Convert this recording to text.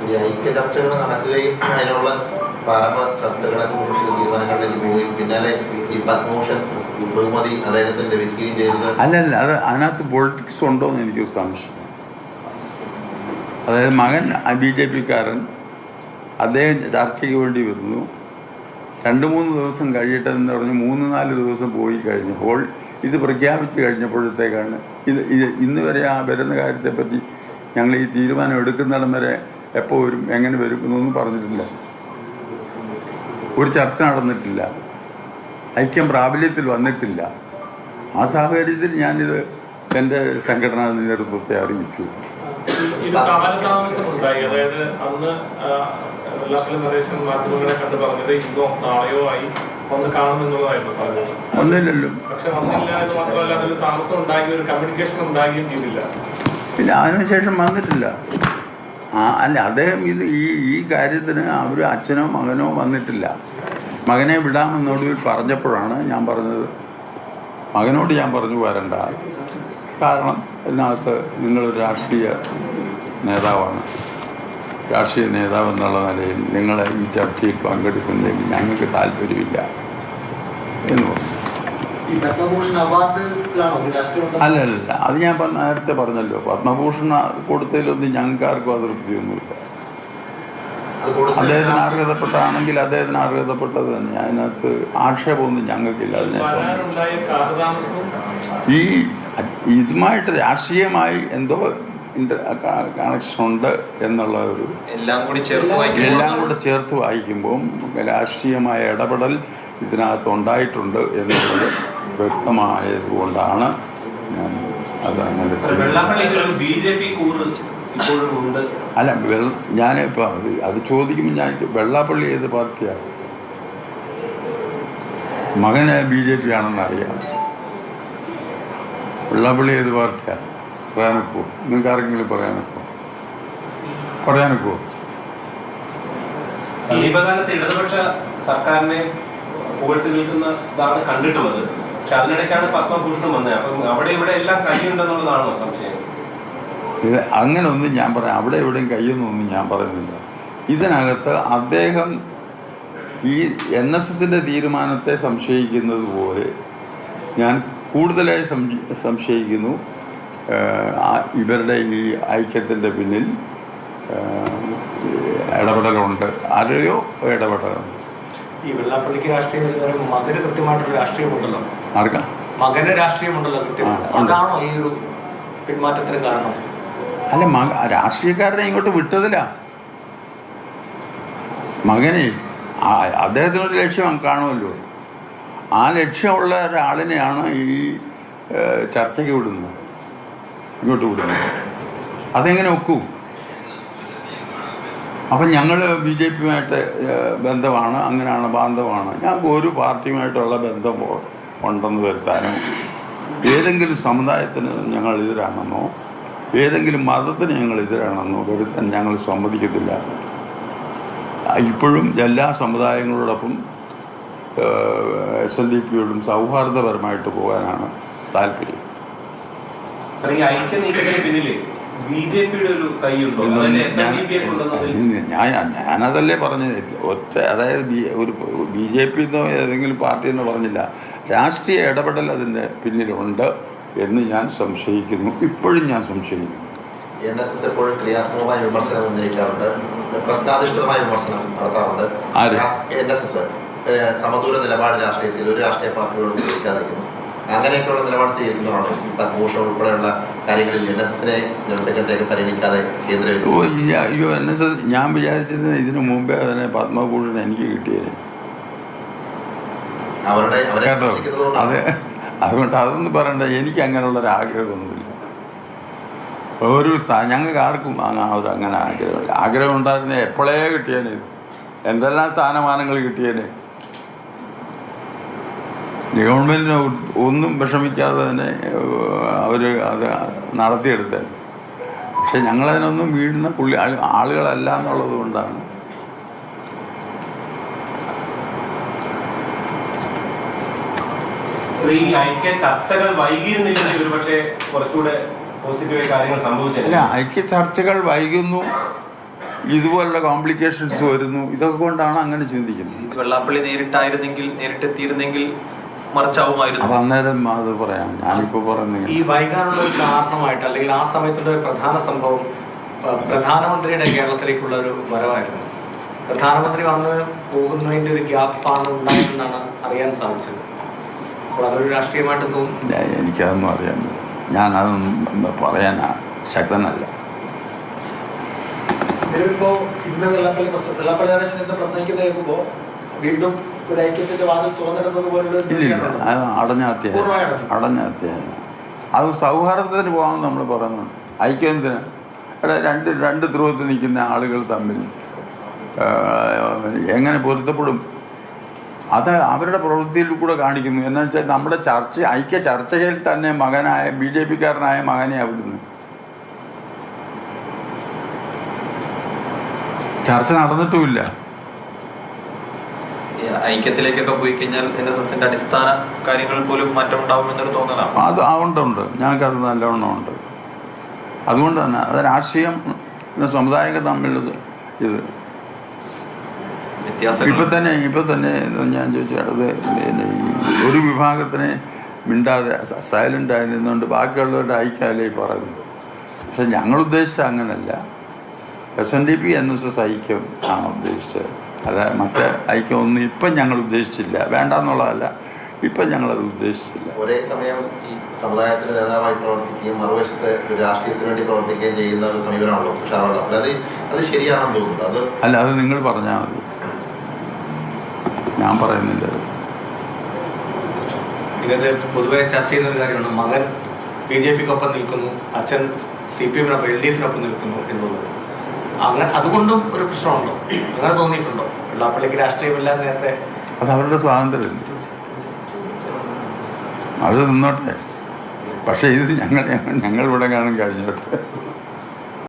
ഈ ഐക്യ ചർച്ചകൾ നടക്കുകയും അതിനുള്ള പ്രാരംഭ ചർച്ചകളെ കുറിച്ച് തീരുമാനങ്ങളിലേക്ക് പോവുകയും പിന്നാലെ ഈ പത്മഭൂഷൺ ബഹുമതി അദ്ദേഹത്തിന് ലഭിക്കുകയും ചെയ്തത് അല്ലല്ല, അത് അതിനകത്ത് പൊളിറ്റിക്സ് ഉണ്ടോ എന്ന് എനിക്ക് സംശയം. അതായത് മകൻ BJP-ക്കാരൻ, അദ്ദേഹം ചർച്ചയ്ക്ക് വേണ്ടി വരുന്നു. 2-3 ദിവസം കഴിയട്ടെന്ന് പറഞ്ഞ് 3-4 ദിവസം പോയി കഴിഞ്ഞപ്പോൾ ഇത് പ്രഖ്യാപിച്ച് കഴിഞ്ഞപ്പോഴത്തേക്കാണ് ഇന്ന് വരെ ആ വരുന്ന കാര്യത്തെപ്പറ്റി ഞങ്ങൾ ഈ തീരുമാനം എടുക്കുന്നിടം വരെ എപ്പോൾ വരും, എങ്ങനെ വരും എന്നൊന്നും പറഞ്ഞിട്ടില്ല. ഒരു ചർച്ച നടന്നിട്ടില്ല, ഐക്യം പ്രാബല്യത്തിൽ വന്നിട്ടില്ല. ആ സാഹചര്യത്തിൽ ഞാനിത് എൻ്റെ സംഘടനാ നേതൃത്വത്തെ അറിയിച്ചു. ഇത് കാലതാമസമുണ്ടായി. അതായത് അന്ന് മാധ്യമങ്ങളെ കണ്ട് പറഞ്ഞത് ഇന്നോ നാളെയോ ആയി വന്ന് കാണുമെന്നുള്ളതായിരുന്നു പറഞ്ഞത്. ഒന്നുമില്ലല്ലോ. പക്ഷെ വന്നില്ല എന്ന് മാത്രമല്ല, അതിൽ താമസം ഉണ്ടാകുകയും ഒരു കമ്മ്യൂണിക്കേഷൻ ഉണ്ടാകുകയും ചെയ്തില്ല. പിന്നെ അതിനുശേഷം വന്നിട്ടില്ല. അല്ല, അദ്ദേഹം ഈ കാര്യത്തിന് അവർ അച്ഛനോ മകനോ വന്നിട്ടില്ല. മകനെ വിടാമെന്നൊടുവിൽ പറഞ്ഞപ്പോഴാണ് ഞാൻ പറഞ്ഞത്, മകനോട് ഞാൻ പറഞ്ഞു വരണ്ട, കാരണം ഇതിനകത്ത് നിങ്ങളൊരു രാഷ്ട്രീയ നേതാവാണ്, രാഷ്ട്രീയ നേതാവ് എന്നുള്ള നിലയിൽ നിങ്ങളെ ഈ ചർച്ചയിൽ പങ്കെടുക്കുന്നതിൽ ഞങ്ങൾക്ക് താല്പര്യമില്ല എന്ന് പറഞ്ഞു. അല്ലല്ല, അത് ഞാൻ നേരത്തെ പറഞ്ഞല്ലോ, പത്മഭൂഷൺ കൊടുത്തതിലൊന്നും ഞങ്ങൾക്ക് ആർക്കും അതൃപ്തിയൊന്നുമില്ല. അദ്ദേഹത്തിന് അർഹതപ്പെട്ടാണെങ്കിൽ അദ്ദേഹത്തിന് അർഹതപ്പെട്ടത് തന്നെ, അതിനകത്ത് ആക്ഷേപമൊന്നും ഞങ്ങൾക്കില്ല. അതിനെ ഈ ഇതുമായിട്ട് രാഷ്ട്രീയമായി എന്തോ കണക്ഷൻ ഉണ്ട് എന്നുള്ള ഒരു എല്ലാം കൂടെ ചേർത്ത് വായിക്കുമ്പം രാഷ്ട്രീയമായ ഇടപെടൽ ഇതിനകത്ത് ഉണ്ടായിട്ടുണ്ട് എന്നുള്ളത് വ്യക്തമായതുകൊണ്ടാണ് ഞാൻ അതങ്ങനെ. അല്ല, ഞാനിപ്പോൾ അത് ചോദിക്കുമ്പോൾ ഞാൻ വെള്ളാപ്പള്ളി ഏത് പാർട്ടിയാണ്? മകന് BJP ആണെന്ന് അറിയാം. വെള്ളാപ്പള്ളി ഏത് പാർട്ടിയാണ്? പറയാനൊക്കുമോ? നിങ്ങൾക്ക് ആർക്കെങ്കിലും പറയാനൊക്കുമോ? സമീപകാലത്ത് ഇടതുപക്ഷ സർക്കാരിനെ പുകഴ്ത്തി നിൽക്കുന്നതാണ് കണ്ടിട്ടുള്ളത്. പക്ഷെ അതിനിടയ്ക്കാണ് പത്മഭൂഷണം വന്നത്. അപ്പം അവിടെ ഇവിടെ എല്ലാം കൈയുണ്ടെന്നുള്ളതാണോ സംശയം? ഇത് അങ്ങനെ ഒന്നും ഞാൻ പറയാം, അവിടെ എവിടെയും കയ്യൊന്നും ഞാൻ പറയുന്നില്ല. ഇതിനകത്ത് അദ്ദേഹം ഈ NSSൻ്റെ തീരുമാനത്തെ സംശയിക്കുന്നത് പോലെ ഞാൻ കൂടുതലായി സംശയിക്കുന്നു ഇവരുടെ ഈ ഐക്യത്തിൻ്റെ പിന്നിൽ ഇടപെടലുണ്ട്, ആരെയോ ഇടപെടലുണ്ട്. ഈ വെള്ളാപ്പള്ളിക്ക് രാഷ്ട്രീയം, മകന് കൃത്യമായിട്ടൊരു രാഷ്ട്രീയമുണ്ടല്ലോ. ആർക്കാ? മകന് രാഷ്ട്രീയമുണ്ടല്ലോ കൃത്യമായിട്ട്. അതാണോ ഈ ഒരു പിന്മാറ്റത്തിന് കാരണം? അല്ല, രാഷ്ട്രീയക്കാരനെ ഇങ്ങോട്ട് വിട്ടതില്ല. മകനെ അദ്ദേഹത്തിനൊരു ലക്ഷ്യം കാണുമല്ലോ, ആ ലക്ഷ്യമുള്ള ഒരാളിനെയാണ് ഈ ചർച്ചയ്ക്ക് വിടുന്നത്, ഇങ്ങോട്ട് വിടുന്നത്. അതെങ്ങനെ ഒക്കൂ? അപ്പം ഞങ്ങൾ BJP-യുമായിട്ട് ബന്ധമാണ്, അങ്ങനെയാണ്, ബാന്ധവമാണ്. ഞങ്ങൾക്ക് ഒരു പാർട്ടിയുമായിട്ടുള്ള ബന്ധം ഉണ്ടെന്ന് വരുത്താനോ, ഏതെങ്കിലും സമുദായത്തിന് ഞങ്ങൾ എതിരാണെന്നോ, ഏതെങ്കിലും മതത്തിന് ഞങ്ങൾ എതിരാണെന്നോ വരുത്താൻ ഞങ്ങൾ സമ്മതിക്കത്തില്ല. ഇപ്പോഴും എല്ലാ സമുദായങ്ങളോടൊപ്പം SNDP-യോടും സൗഹാർദ്ദപരമായിട്ട് പോകാനാണ് താല്പര്യം. ഞാനതല്ലേ പറഞ്ഞത്. അതായത് ഒരു BJP എന്നോ ഏതെങ്കിലും പാർട്ടി എന്നോ പറഞ്ഞില്ല, രാഷ്ട്രീയ ഇടപെടൽ അതിൻ്റെ പിന്നിലുണ്ട് എന്ന് ഞാൻ സംശയിക്കുന്നു. ഇപ്പോഴും ഞാൻ സംശയിക്കുന്നു. NSS എപ്പോഴും ക്രിയാത്മകമായ വിമർശനം ഉന്നയിക്കാറുണ്ട്, പ്രശ്നാധിഷ്ഠിതമായ വിമർശനം നടത്താറുണ്ട്. NSS സമദൂര നിലപാട് രാഷ്ട്രീയത്തിൽ ഒരു രാഷ്ട്രീയ പാർട്ടിയോട് ഉപയോഗിക്കാതിരിക്കുന്നു. അങ്ങനെയൊക്കെയുള്ള നിലപാട് സ്വീകരിക്കുന്നതാണ് ഈ പത്മഭൂഷൺ ഉൾപ്പെടെയുള്ള കാര്യങ്ങളിൽ NSS-നെ ജനറൽ സെക്രട്ടറിയൊക്കെ പരിഗണിക്കാതെ കേന്ദ്രം. NSS ഞാൻ വിചാരിച്ചിരുന്നത് ഇതിനു മുമ്പേ അതിനെ പത്മഭൂഷൺ എനിക്ക് കിട്ടിയത്. കേട്ടോ, അതുകൊണ്ട് അതൊന്നും പറയണ്ട. എനിക്ക് അങ്ങനെയുള്ളൊരു ആഗ്രഹമൊന്നുമില്ല. ഞങ്ങൾക്ക് ആർക്കും അങ്ങനെ ആഗ്രഹമില്ല. ആഗ്രഹം ഉണ്ടായിരുന്ന എപ്പോഴേ കിട്ടിയേനെ, എന്തെല്ലാം സ്ഥാനമാനങ്ങൾ കിട്ടിയേനെ. ഗവൺമെൻറ്റിന് ഒന്നും വിഷമിക്കാതെ തന്നെ അവർ അത് നടത്തിയെടുത്തത്. പക്ഷെ ഞങ്ങളതിനൊന്നും വീഴുന്ന ആളുകളല്ല എന്നുള്ളത് കൊണ്ടാണ്. അല്ല, ഐക്യ ചർച്ചകൾ വൈകുന്നു ഇതുപോലുള്ള കോംപ്ലിക്കേഷൻസ് വരുന്നു. ഇതൊക്കെ കൊണ്ടാണ് അങ്ങനെ ചിന്തിക്കുന്നത്. വെള്ളാപ്പള്ളി നേരിട്ടെത്തിയിരുന്നെങ്കിൽ മറിച്ചാവുമായിരുന്നു. അത് അന്നേരം അത് പറയാം. ഞാനിപ്പോൾ പറയുന്നത് ഈ വൈകാനുള്ള ഒരു കാരണമായിട്ട് അല്ലെങ്കിൽ ആ സമയത്തുള്ള ഒരു പ്രധാന സംഭവം പ്രധാനമന്ത്രിയുടെ കേരളത്തിലേക്കുള്ള ഒരു വരവായിരുന്നു. പ്രധാനമന്ത്രി വന്ന് പോകുന്നതിൻ്റെ ഒരു ഗ്യാപ്പാണ് ഉണ്ടായതെന്നാണ് അറിയാൻ സാധിച്ചത്. അപ്പോൾ അതൊരു രാഷ്ട്രീയമായിട്ട് തോന്നുന്നു. എനിക്കതൊന്നും അറിയാൻ, ഞാനതൊന്നും പറയാൻ ശക്തനല്ല. ഇപ്പോൾ ഇന്ന് വെള്ളാപ്പള്ളി നടേശൻ പ്രസംഗിക്കുന്നത് കേൾക്കുമ്പോൾ വീണ്ടും ഒരു ഐക്യത്തിന്റെ വാതിൽ തുറന്നിടുന്നത് പോലുള്ള ഇല്ല, അത് അടഞ്ഞ അധ്യായം. അത് സൗഹാർദ്ദത്തിന് പോകാമെന്ന് നമ്മൾ പറയുന്നുണ്ട്. ഐക്യത്തിന് രണ്ട് ധ്രുവത്തിൽ നിൽക്കുന്ന ആളുകൾ തമ്മിൽ എങ്ങനെ പൊരുത്തപ്പെടും? അത് അവരുടെ പ്രവൃത്തിയിൽ കൂടെ കാണിക്കുന്നു. എന്ന് വെച്ചാൽ നമ്മുടെ ഐക്യ ചർച്ചയിൽ തന്നെ BJP-കാരനായ മകനെ അവിടുന്ന് ചർച്ച നടന്നിട്ടുമില്ല. ഐക്യത്തിലേക്കൊക്കെ പോയി കഴിഞ്ഞാൽ NSSന്റെ അടിസ്ഥാന കാര്യങ്ങളിൽ പോലും മാറ്റം ഉണ്ടാവുമെന്നൊരു തോന്നലാണ്. അത് ഉണ്ട്, ഞങ്ങൾക്കത് നല്ലവണ്ണം ഉണ്ട്. അതുകൊണ്ട് തന്നെ അത് രാഷ്ട്രീയം സമുദായം തമ്മിലുള്ളത് ഇത് ഇപ്പം തന്നെ ഞാൻ ചോദിച്ചത് പിന്നെ ഒരു വിഭാഗത്തിനെ മിണ്ടാതെ സൈലൻ്റായി നിന്നുകൊണ്ട് ബാക്കിയുള്ളവരുടെ ഐക്യമല്ലേ ഈ പറയുന്നത്. പക്ഷെ ഞങ്ങൾ ഉദ്ദേശിച്ചത് അങ്ങനല്ല. SNDP NSS ഐക്യം ആണ് ഉദ്ദേശിച്ചത്. അല്ല മറ്റേ ഐക്യമൊന്നും ഇപ്പം ഞങ്ങൾ ഉദ്ദേശിച്ചില്ല. വേണ്ടെന്നുള്ളതല്ല, ഇപ്പം ഞങ്ങളത് ഉദ്ദേശിച്ചില്ല. ഒരേ സമയം ഈ സമുദായത്തിന് നേതാവായി പ്രവർത്തിക്കുകയും മറുവശത്ത് രാഷ്ട്രീയത്തിന് വേണ്ടി പ്രവർത്തിക്കുകയും ചെയ്യുന്ന ഒരു സമീപനമാണല്ലോ ഉഷാറുള്ളത്. അല്ലാതെ അത് ശരിയാണെന്ന് തോന്നുന്നത്. അത് നിങ്ങൾ പറഞ്ഞാൽ മതി, ഞാൻ പറയുന്നില്ല. ഇതിനകത്ത് പൊതുവെ ചർച്ച ചെയ്യുന്ന ഒരു കാര്യമാണ് മകൻ BJP-ക്കൊപ്പം നിൽക്കുന്നു, അച്ഛൻ CPM-നൊപ്പം LDF-നൊപ്പം നിൽക്കുന്നു എന്നുള്ളത്. അതുകൊണ്ടും ഒരു പ്രശ്നമുണ്ടോ? അങ്ങനെ തോന്നിയിട്ടുണ്ടോ? വെള്ളാപ്പള്ളിക്ക് രാഷ്ട്രീയമില്ല നേരത്തെ. അത് അവരുടെ സ്വാതന്ത്ര്യമല്ലേ, അവർ നിന്നോട്ടെ. പക്ഷേ ഇത് ഞങ്ങൾ ഇവിടെ കാണാൻ കഴിഞ്ഞോട്ടെ.